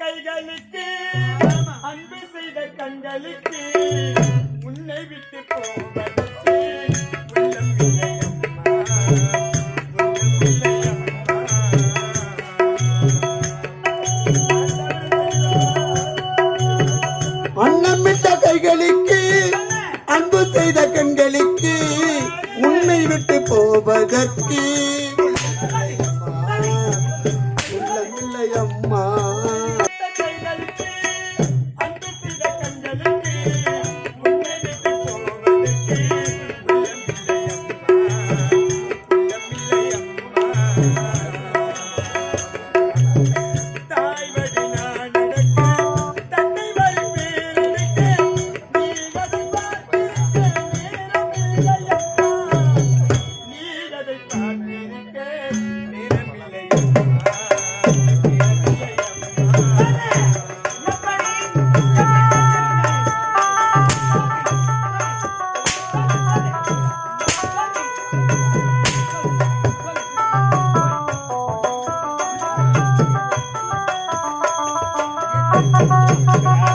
கைகளுக்கு அன்பு செய்த கண்களுக்கு உன்னை விட்டு போவதற்கு உள்ளம் இல்லையம்மா, உள்ளம் இல்லையம்மா. அன்னமிட்ட கைகளுக்கு அன்பு செய்த கண்களுக்கு உன்னை விட்டு போவதற்கு அம்மா. Yeah.